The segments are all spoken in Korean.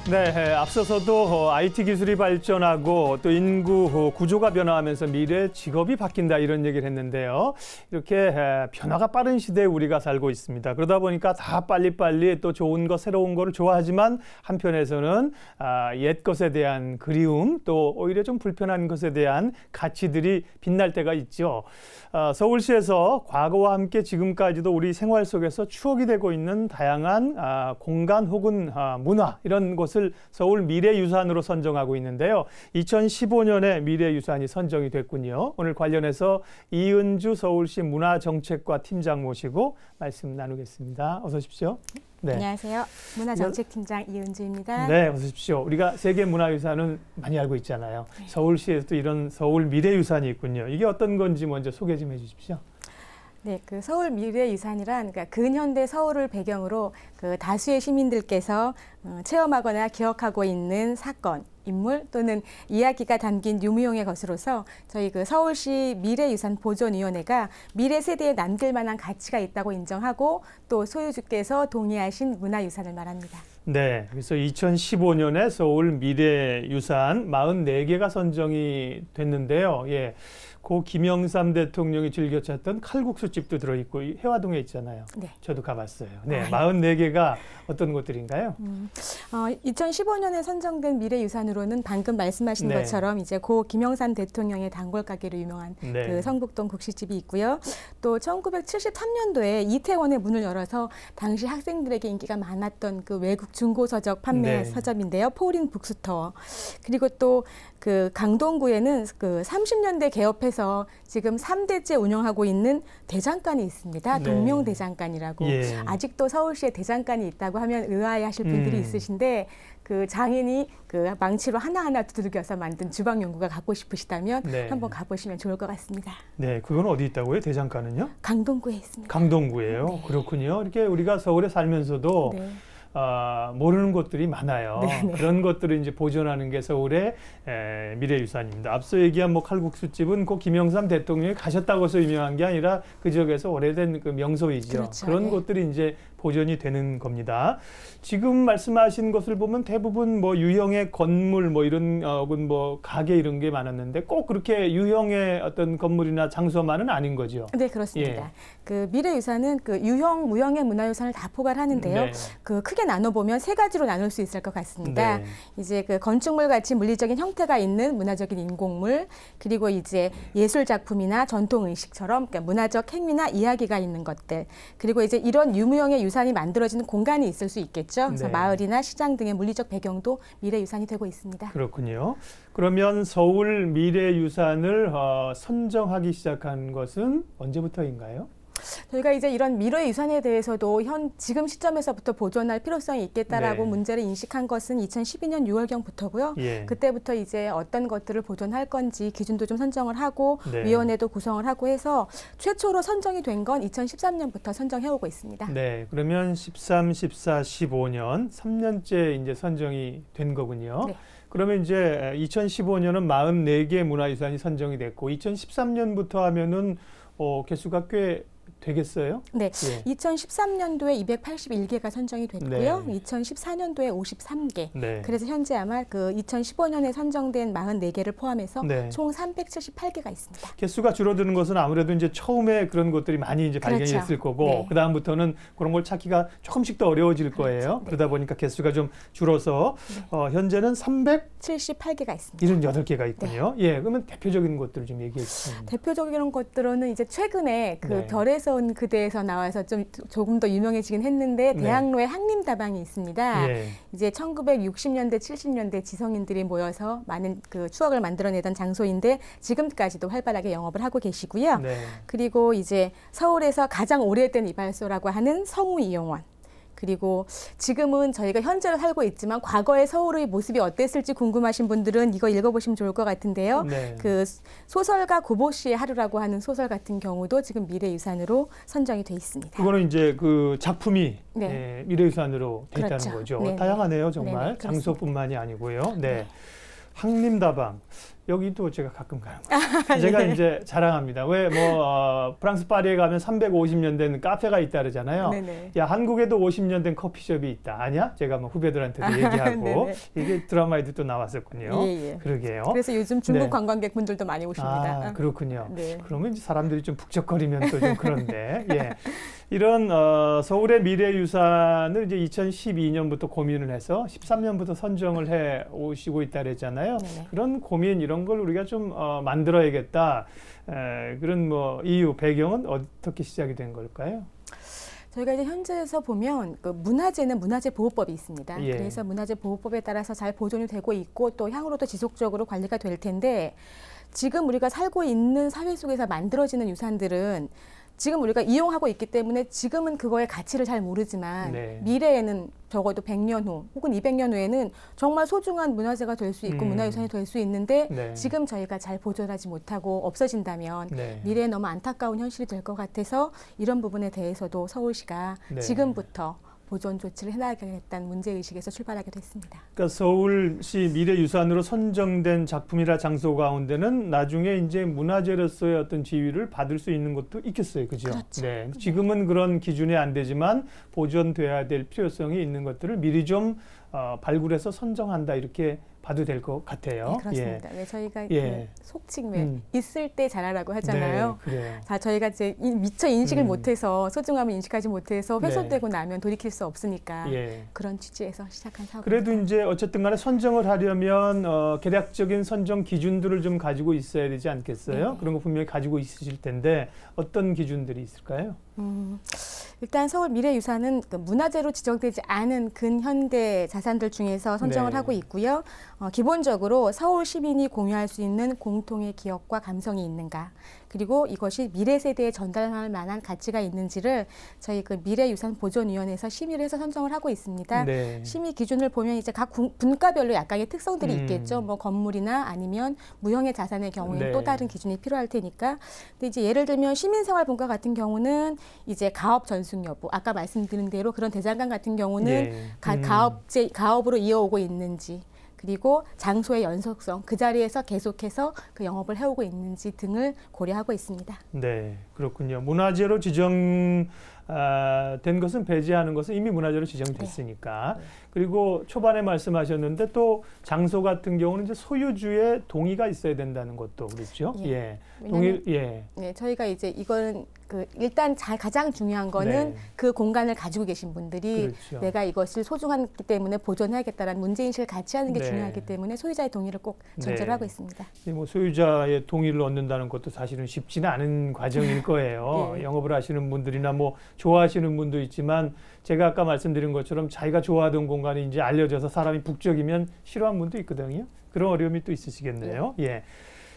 네, 앞서서도 IT 기술이 발전하고 또 인구 구조가 변화하면서 미래 직업이 바뀐다 이런 얘기를 했는데요. 이렇게 변화가 빠른 시대에 우리가 살고 있습니다. 그러다 보니까 다 빨리빨리 또 좋은 거, 새로운 거를 좋아하지만 한편에서는 옛 것에 대한 그리움 또 오히려 좀 불편한 것에 대한 가치들이 빛날 때가 있죠. 서울시에서 과거와 함께 지금까지도 우리 생활 속에서 추억이 되고 있는 다양한 공간 혹은 문화 이런 것을 서울 미래유산으로 선정하고 있는데요. 2015년에 미래유산이 선정이 됐군요. 오늘 관련해서 이은주 서울시 문화정책과 팀장 모시고 말씀 나누겠습니다. 어서 오십시오. 네. 안녕하세요. 문화정책팀장 이은주입니다. 네, 어서 오십시오. 우리가 세계문화유산은 많이 알고 있잖아요. 네. 서울시에서도 이런 서울 미래유산이 있군요. 이게 어떤 건지 먼저 소개 좀 해주십시오. 네, 그 서울 미래유산이란 그러니까 근현대 서울을 배경으로 그 다수의 시민들께서 체험하거나 기억하고 있는 사건, 인물 또는 이야기가 담긴 유무용의 것으로서 저희 그 서울시 미래유산 보존위원회가 미래 세대에 남길 만한 가치가 있다고 인정하고 또 소유주께서 동의하신 문화유산을 말합니다. 네, 그래서 2015년에 서울 미래유산 44개가 선정이 됐는데요. 예. 고 김영삼 대통령이 즐겨 찾던 칼국수집도 들어있고 해화동에 있잖아요. 네. 저도 가봤어요. 네, 44개가 어떤 곳들인가요? 2015년에 선정된 미래유산으로는 방금 말씀하신 네. 것처럼 이제 고 김영삼 대통령의 단골 가게로 유명한 네. 그 성북동 국시집이 있고요. 또 1973년도에 이태원의 문을 열어서 당시 학생들에게 인기가 많았던 그 외국 중고 서적 판매 네. 서점인데요. 포린 북스토어. 그리고 또 그 강동구에는 그 30년대 개업해서 지금 3대째 운영하고 있는 대장간이 있습니다. 네. 동명대장간이라고. 예. 아직도 서울시에 대장간이 있다고 하면 의아해하실 분들이 있으신데 그 장인이 그 망치로 하나하나 두들겨서 만든 주방 용구가 갖고 싶으시다면 네. 한번 가보시면 좋을 것 같습니다. 네, 그건 어디 있다고요? 대장간은요? 강동구에 있습니다. 강동구예요. 네. 그렇군요. 이렇게 우리가 서울에 살면서도 네. 모르는 곳들이 많아요. 네네. 그런 것들을 이제 보존하는 게 서울의 미래유산입니다. 앞서 얘기한 뭐 칼국수집은 고 김영삼 대통령이 가셨다고 해서 유명한 게 아니라 그 지역에서 오래된 그 명소이죠. 그렇죠. 그런 네. 곳들이 이제 보존이 되는 겁니다. 지금 말씀하신 것을 보면 대부분 뭐 유형의 건물 뭐 이런 혹은 뭐 가게 이런 게 많았는데 꼭 그렇게 유형의 어떤 건물이나 장소만은 아닌 거죠. 네, 그렇습니다. 예. 그 미래유산은 그 유형, 무형의 문화유산을 다 포괄하는데요. 네. 그 크게 나눠 보면 세 가지로 나눌 수 있을 것 같습니다. 네. 이제 그 건축물 같이 물리적인 형태가 있는 문화적인 인공물, 그리고 이제 예술 작품이나 전통 의식처럼 그러니까 문화적 행위나 이야기가 있는 것들, 그리고 이제 이런 유무형의 유산이 만들어지는 공간이 있을 수 있겠죠. 그래서 네. 마을이나 시장 등의 물리적 배경도 미래유산이 되고 있습니다. 그렇군요. 그러면 서울 미래유산을 선정하기 시작한 것은 언제부터인가요? 저희가 이제 이런 미래유산에 대해서도 지금 시점에서부터 보존할 필요성이 있겠다라고 네. 문제를 인식한 것은 2012년 6월경부터고요. 예. 그때부터 이제 어떤 것들을 보존할 건지 기준도 좀 선정을 하고 네. 위원회도 구성을 하고 해서 최초로 선정이 된 건 2013년부터 선정해오고 있습니다. 네, 그러면 13, 14, 15년 3년째 이제 선정이 된 거군요. 네. 그러면 이제 2015년은 44개 문화유산이 선정이 됐고 2013년부터 하면은 개수가 꽤 되겠어요? 네, 예. 2013년도에 281개가 선정이 됐고요. 네. 2014년도에 53개. 네. 그래서 현재 아마 그 2015년에 선정된 44개를 포함해서 네. 총 378개가 있습니다. 개수가 줄어드는 것은 아무래도 이제 처음에 그런 것들이 많이 이제 발견이 그렇죠. 됐을 거고 네. 그 다음부터는 그런 걸 찾기가 조금씩 더 어려워질 그렇죠. 거예요. 네. 그러다 보니까 개수가 좀 줄어서 현재는 78개가 있습니다. 378개가 있군요. 예, 그러면 대표적인 것들을 좀 얘기해 주시면. 대표적인 것들은 이제 최근에 그 네. 별에서 온 그대에서 나와서 조금 더 유명해지긴 했는데 네. 대학로에 한림다방이 있습니다. 예. 이제 1960년대, 70년대 지성인들이 모여서 많은 그 추억을 만들어내던 장소인데 지금까지도 활발하게 영업을 하고 계시고요. 네. 그리고 이제 서울에서 가장 오래된 이발소라고 하는 성우이용원. 그리고 지금은 저희가 현재로 살고 있지만 과거의 서울의 모습이 어땠을지 궁금하신 분들은 이거 읽어보시면 좋을 것 같은데요. 네. 그 소설가 고보 씨의 하루라고 하는 소설 같은 경우도 지금 미래유산으로 선정이 돼 있습니다. 그거는 이제 그 작품이 네. 미래유산으로 돼 있다는 그렇죠. 거죠. 네네. 다양하네요, 정말. 네네, 장소뿐만이 아니고요. 네. 네. 한림다방. 여기도 제가 가끔 가는 거예요. 제가 이제 자랑합니다. 왜 뭐 프랑스 파리에 가면 350년 된 카페가 있다 그러잖아요. 네네. 야, 한국에도 50년 된 커피숍이 있다. 아니야? 제가 뭐 후배들한테도 얘기하고 이게 드라마에도 또 나왔었군요. 예, 예. 그러게요. 그래서 요즘 중국 네. 관광객분들도 많이 오십니다. 아, 그렇군요. 네. 그러면 이제 사람들이 좀 북적거리면 또 좀 그런데 예. 이런 서울의 미래유산을 이제 2012년부터 고민을 해서 13년부터 선정을 해 오시고 있다 그랬잖아요. 네네. 그런 고민 이런 걸 우리가 좀 만들어야겠다. 그런 뭐 이유 배경은 어떻게 시작이 된 걸까요? 저희가 이제 현재에서 보면 그 문화재는 문화재 보호법이 있습니다. 예. 그래서 문화재 보호법에 따라서 잘 보존이 되고 있고 또 향후로도 지속적으로 관리가 될 텐데 지금 우리가 살고 있는 사회 속에서 만들어지는 유산들은 지금 우리가 이용하고 있기 때문에 지금은 그거의 가치를 잘 모르지만 네. 미래에는 적어도 100년 후 혹은 200년 후에는 정말 소중한 문화재가 될 수 있고 문화유산이 될 수 있는데 네. 지금 저희가 잘 보존하지 못하고 없어진다면 네. 미래에 너무 안타까운 현실이 될 것 같아서 이런 부분에 대해서도 서울시가 네. 지금부터 보존 조치를 해나가겠다는 문제의식에서 출발하게 됐습니다. 그러니까 서울시 미래유산으로 선정된 작품이라 장소 가운데는 나중에 이제 문화재로서의 어떤 지위를 받을 수 있는 것도 있겠어요. 그죠? 그렇죠. 네. 지금은 그런 기준이 안 되지만 보존돼야 될 필요성이 있는 것들을 미리 좀 발굴해서 선정한다 이렇게 봐도 될 것 같아요. 네, 그렇습니다. 왜 저희가 예. 그 속칭 왜 있을 때 잘하라고 하잖아요. 네, 그래요. 자, 저희가 이제 미처 인식을 못해서 소중함을 인식하지 못해서 훼손되고 나면 돌이킬 수 없으니까 예. 그런 취지에서 시작한 사업입니다. 그래도 이제 어쨌든 간에 선정을 하려면 개략적인 선정 기준들을 좀 가지고 있어야 되지 않겠어요? 네. 그런 거 분명히 가지고 있으실 텐데 어떤 기준들이 있을까요? 일단 서울 미래유산은 그 문화재로 지정되지 않은 근현대 자산들 중에서 선정을 네. 하고 있고요. 기본적으로 서울 시민이 공유할 수 있는 공통의 기억과 감성이 있는가, 그리고 이것이 미래 세대에 전달할 만한 가치가 있는지를 저희 그 미래유산보존위원회에서 심의를 해서 선정을 하고 있습니다. 네. 심의 기준을 보면 이제 각 분과별로 약간의 특성들이 있겠죠. 뭐 건물이나 아니면 무형의 자산의 경우에는 네. 또 다른 기준이 필요할 테니까. 근데 이제 예를 들면 시민생활분과 같은 경우는 이제 가업 전승 여부, 아까 말씀드린 대로 그런 대장간 같은 경우는 예. 가업으로 이어오고 있는지, 그리고 장소의 연속성, 그 자리에서 계속해서 그 영업을 해오고 있는지 등을 고려하고 있습니다. 네, 그렇군요. 문화재로 지정된 것은 배제하는 것은 이미 문화재로 지정됐으니까. 네. 그리고 초반에 말씀하셨는데 또 장소 같은 경우는 이제 소유주의 동의가 있어야 된다는 것도 그렇죠. 예. 예. 왜냐하면 예. 네, 저희가 이제 이거는 그 일단 가장 중요한 거는 네. 그 공간을 가지고 계신 분들이 그렇죠. 내가 이것을 소중하기 때문에 보존해야겠다라는 문제인식을 같이 하는 게 네. 중요하기 때문에 소유자의 동의를 꼭 전제를 네. 하고 있습니다. 뭐 소유자의 동의를 얻는다는 것도 사실은 쉽지는 않은 과정일 거예요. 예. 영업을 하시는 분들이나 뭐 좋아하시는 분도 있지만 제가 아까 말씀드린 것처럼 자기가 좋아하던 공간이 이제 알려져서 사람이 북적이면 싫어하는 분도 있거든요. 그런 어려움이 또 있으시겠네요. 예.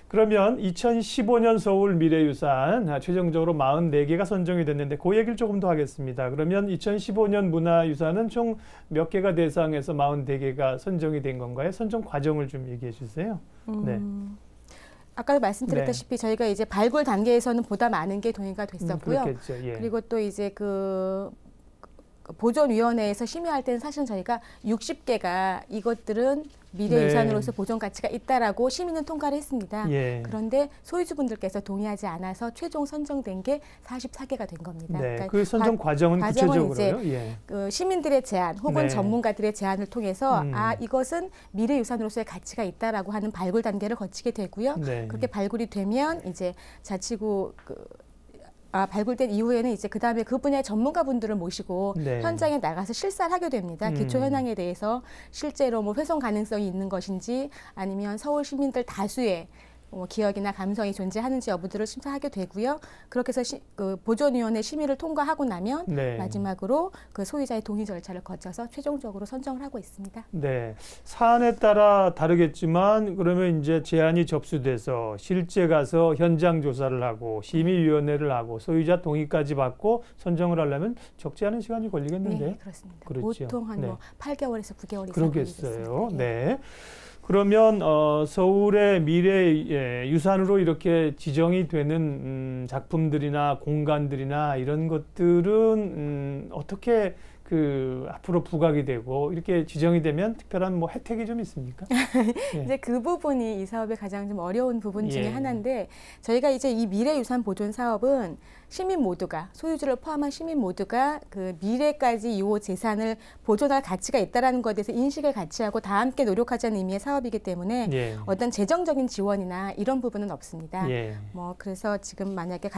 그러면 2015년 서울 미래유산 최종적으로 44개가 선정이 됐는데 그 얘기를 조금 더 하겠습니다. 그러면 2015년 문화유산은 총 몇 개가 대상에서 44개가 선정이 된 건가요? 선정 과정을 좀 얘기해 주세요. 네. 아까도 말씀드렸다시피 저희가 이제 발굴 단계에서는 보다 많은 게 동의가 됐었고요. 그렇겠죠. 예. 그리고 또 이제 그 보존위원회에서 심의할 때는 사실 저희가 60개가 이것들은 미래유산으로서 보존 가치가 있다라고 심의는 통과를 했습니다. 예. 그런데 소유주분들께서 동의하지 않아서 최종 선정된 게 44개가 된 겁니다. 네. 그러니까 그 선정 과정은 구체적으로요? 예. 그 시민들의 제안 혹은 네. 전문가들의 제안을 통해서 이것은 미래유산으로서의 가치가 있다라고 하는 발굴 단계를 거치게 되고요. 네. 그렇게 발굴이 되면 이제 자치구 발굴된 이후에는 이제 그 다음에 그 분야의 전문가분들을 모시고 네. 현장에 나가서 실사를 하게 됩니다. 기초 현황에 대해서 실제로 뭐 훼손 가능성이 있는 것인지 아니면 서울 시민들 다수의 기억이나 감성이 존재하는지 여부들을 심사하게 되고요. 그렇게 해서 그 보존위원회 심의를 통과하고 나면 네. 마지막으로 그 소유자의 동의 절차를 거쳐서 최종적으로 선정을 하고 있습니다. 네. 사안에 따라 다르겠지만 그러면 이제 제안이 접수돼서 실제 가서 현장 조사를 하고 심의위원회를 하고 소유자 동의까지 받고 선정을 하려면 적지 않은 시간이 걸리겠는데. 네, 그렇습니다. 그렇죠. 보통 한 네. 뭐 8개월에서 9개월 이상 그러겠어요. 걸리겠습니다. 네. 그러면 서울의 미래 유산으로 이렇게 지정이 되는 작품들이나 공간들이나 이런 것들은 어떻게 그 앞으로 부각이 되고 이렇게 지정이 되면 특별한 뭐 혜택이 좀 있습니까? 예. 이제 그 부분이 이 사업의 가장 좀 어려운 부분 중에 예. 하나인데 저희가 이제 이 미래유산 보존 사업은 시민 모두가 소유주를 포함한 시민 모두가 그 미래까지 이 재산을 보존할 가치가 있다라는 것에 대해서 인식을 같이 하고 다 함께 노력하자는 의미의 사업이기 때문에 예. 어떤 재정적인 지원이나 이런 부분은 없습니다. 예. 뭐 그래서 지금 만약에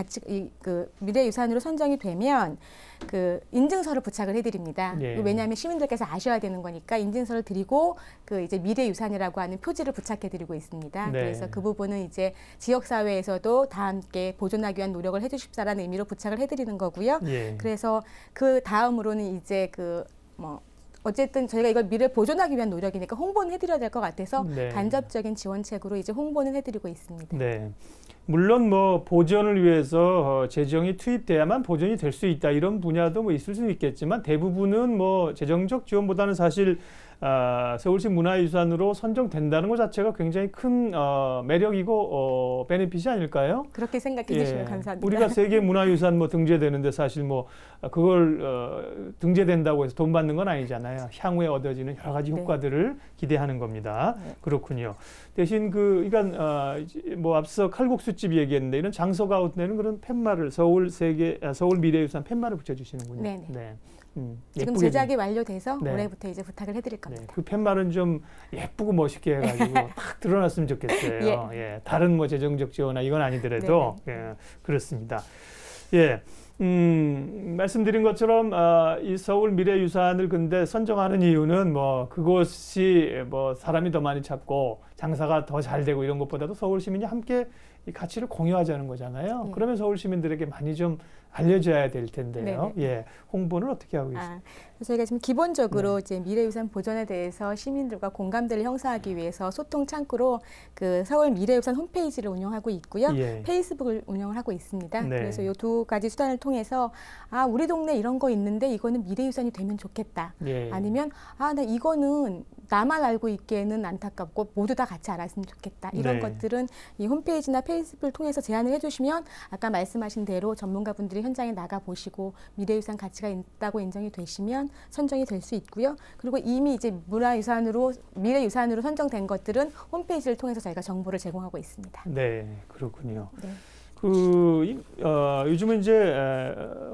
그 미래유산으로 선정이 되면 그 인증서를 부착을 해드립니다. 예. 왜냐하면 시민들께서 아셔야 되는 거니까 인증서를 드리고 그 이제 미래유산이라고 하는 표지를 부착해드리고 있습니다. 네. 그래서 그 부분은 이제 지역사회에서도 다 함께 보존하기 위한 노력을 해주십사라는 의미로 부착을 해드리는 거고요. 예. 그래서 그 다음으로는 이제 어쨌든 저희가 이걸 미래 보존하기 위한 노력이니까 홍보는 해드려야 될 것 같아서 네. 간접적인 지원책으로 이제 홍보는 해드리고 있습니다. 네. 물론 뭐 보존을 위해서 재정이 투입돼야만 보존이 될 수 있다 이런 분야도 뭐 있을 수는 있겠지만 대부분은 뭐 재정적 지원보다는 사실 서울시 문화유산으로 선정된다는 것 자체가 굉장히 큰 매력이고 베네핏이 아닐까요? 그렇게 생각해 주시면 감사합니다. 우리가 세계 문화유산 뭐 등재되는데 사실 뭐 그걸 등재된다고 해서 돈 받는 건 아니잖아요. 향후에 얻어지는 여러 가지 효과들을 기대하는 겁니다. 네. 그렇군요. 대신 뭐 앞서 칼국수집 얘기했는데 이런 장소 가운데는 그런 팻말을 서울 미래유산 팻말을 붙여주시는군요. 네네. 네. 지금 제작이 완료돼서 네. 올해부터 이제 부탁을 해드릴 겁니다. 네, 그 팻말은 좀 예쁘고 멋있게 해가지고 탁 드러났으면 좋겠어요. 예. 예, 다른 뭐 재정적 지원이나 이건 아니더라도 예, 그렇습니다. 예, 말씀드린 것처럼 이 서울 미래유산을 근데 선정하는 이유는 뭐 그곳이 뭐 사람이 더 많이 찾고 장사가 더 잘 되고 이런 것보다도 서울 시민이 함께 이 가치를 공유하자는 거잖아요. 예. 그러면 서울 시민들에게 많이 좀 알려져야 될 텐데요. 네네. 예, 홍보는 어떻게 하고 있습니까? 저희가 지금 기본적으로 이제 미래유산 보존에 대해서 시민들과 공감대를 형성하기 위해서 소통 창구로 그 서울 미래유산 홈페이지를 운영하고 있고요. 예. 페이스북을 운영을 하고 있습니다. 네. 그래서 이 두 가지 수단을 통해서 우리 동네 이런 거 있는데 이거는 미래유산이 되면 좋겠다. 예. 아니면 나 이거는 나만 알고 있기에는 안타깝고 모두 다 같이 알았으면 좋겠다. 이런 네. 것들은 이 홈페이지나 페이스북을 통해서 제안을 해주시면 아까 말씀하신 대로 전문가분들이 현장에 나가 보시고 미래유산 가치가 있다고 인정이 되시면 선정이 될 수 있고요. 그리고 이미 이제 미래유산으로 선정된 것들은 홈페이지를 통해서 저희가 정보를 제공하고 있습니다. 네, 그렇군요. 네. 요즘은 이제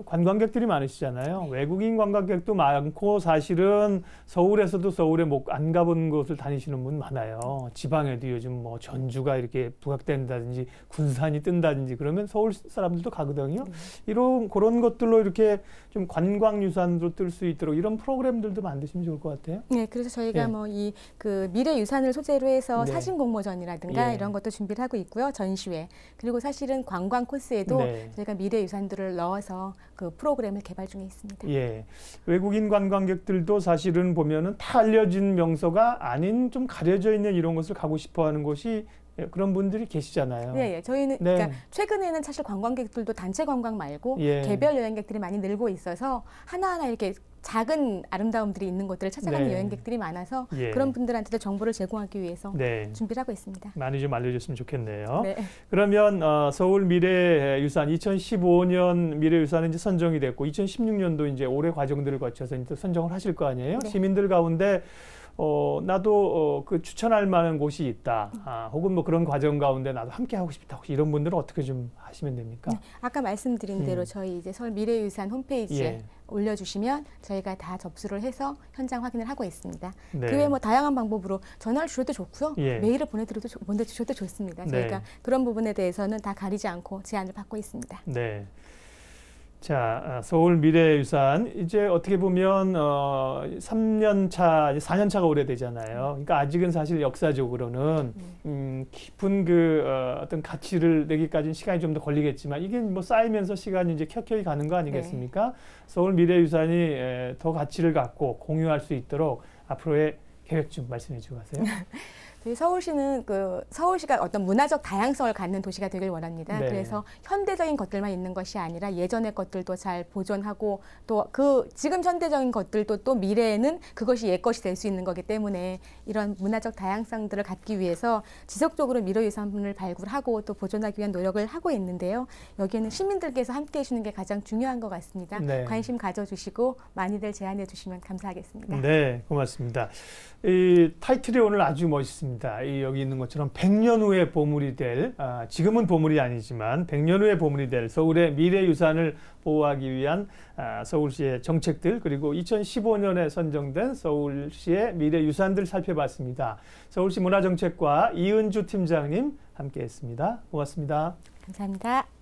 관광객들이 많으시잖아요. 외국인 관광객도 많고 사실은 서울에서도 서울에 안 가본 곳을 다니시는 분 많아요. 지방에도 요즘 뭐 전주가 이렇게 부각된다든지 군산이 뜬다든지 그러면 서울 사람들도 가거든요. 그런 것들로 이렇게 좀 관광유산으로 뜰 수 있도록 이런 프로그램들도 만드시면 좋을 것 같아요. 네, 그래서 저희가 예. 그 미래유산을 소재로 해서 네. 사진 공모전이라든가 예. 이런 것도 준비를 하고 있고요. 전시회. 그리고 사실은 관광 코스에도 네. 저희가 미래유산들을 넣어서 그 프로그램을 개발 중에 있습니다. 예. 외국인 관광객들도 사실은 보면은 다 알려진 명소가 아닌 좀 가려져 있는 이런 곳을 가고 싶어 하는 곳이 그런 분들이 계시잖아요. 네, 저희는 네. 그러니까 최근에는 사실 관광객들도 단체 관광 말고 예. 개별 여행객들이 많이 늘고 있어서 하나하나 이렇게 작은 아름다움들이 있는 곳들을 찾아가는 네. 여행객들이 많아서 예. 그런 분들한테도 정보를 제공하기 위해서 네. 준비를 하고 있습니다. 많이 좀 알려줬으면 좋겠네요. 네. 그러면 서울 미래유산 2015년 미래유산은 이제 선정이 됐고 2016년도 이제 올해 과정들을 거쳐서 이제 선정을 하실 거 아니에요? 네. 시민들 가운데 나도 그 추천할 만한 곳이 있다. 혹은 뭐 그런 과정 가운데 나도 함께 하고 싶다. 혹시 이런 분들은 어떻게 좀 하시면 됩니까? 네, 아까 말씀드린 대로 저희 이제 서울 미래유산 홈페이지에 예. 올려주시면 저희가 다 접수를 해서 현장 확인을 하고 있습니다. 네. 그 외에 뭐 다양한 방법으로 전화를 주셔도 좋고요. 예. 메일을 보내주셔도 좋습니다. 네. 저희가 그런 부분에 대해서는 다 가리지 않고 제안을 받고 있습니다. 네. 자, 서울 미래유산 이제 어떻게 보면 3년 차, 4년 차가 오래되잖아요. 그러니까 아직은 사실 역사적으로는 깊은 어떤 가치를 내기까지는 시간이 좀 더 걸리겠지만 이게 뭐 쌓이면서 시간이 이제 켜켜이 가는 거 아니겠습니까? 네. 서울 미래유산이 더 가치를 갖고 공유할 수 있도록 앞으로의 계획 좀 말씀해 주고 가세요. 저희 서울시는 서울시가 어떤 문화적 다양성을 갖는 도시가 되길 원합니다. 네. 그래서 현대적인 것들만 있는 것이 아니라 예전의 것들도 잘 보존하고 또 지금 현대적인 것들도 또 미래에는 그것이 옛 것이 될 수 있는 거기 때문에 이런 문화적 다양성들을 갖기 위해서 지속적으로 미래유산을 발굴하고 또 보존하기 위한 노력을 하고 있는데요. 여기에는 시민들께서 함께해 주는 게 가장 중요한 것 같습니다. 네. 관심 가져주시고 많이들 제안해 주시면 감사하겠습니다. 네, 고맙습니다. 이 타이틀이 오늘 아주 멋있습니다. 여기 있는 것처럼 100년 후의 보물이 될, 지금은 보물이 아니지만 100년 후의 보물이 될 서울의 미래유산을 보호하기 위한 서울시의 정책들, 그리고 2015년에 선정된 서울시의 미래유산들 살펴봤습니다. 서울시 문화정책과 이은주 팀장님 함께했습니다. 고맙습니다. 감사합니다.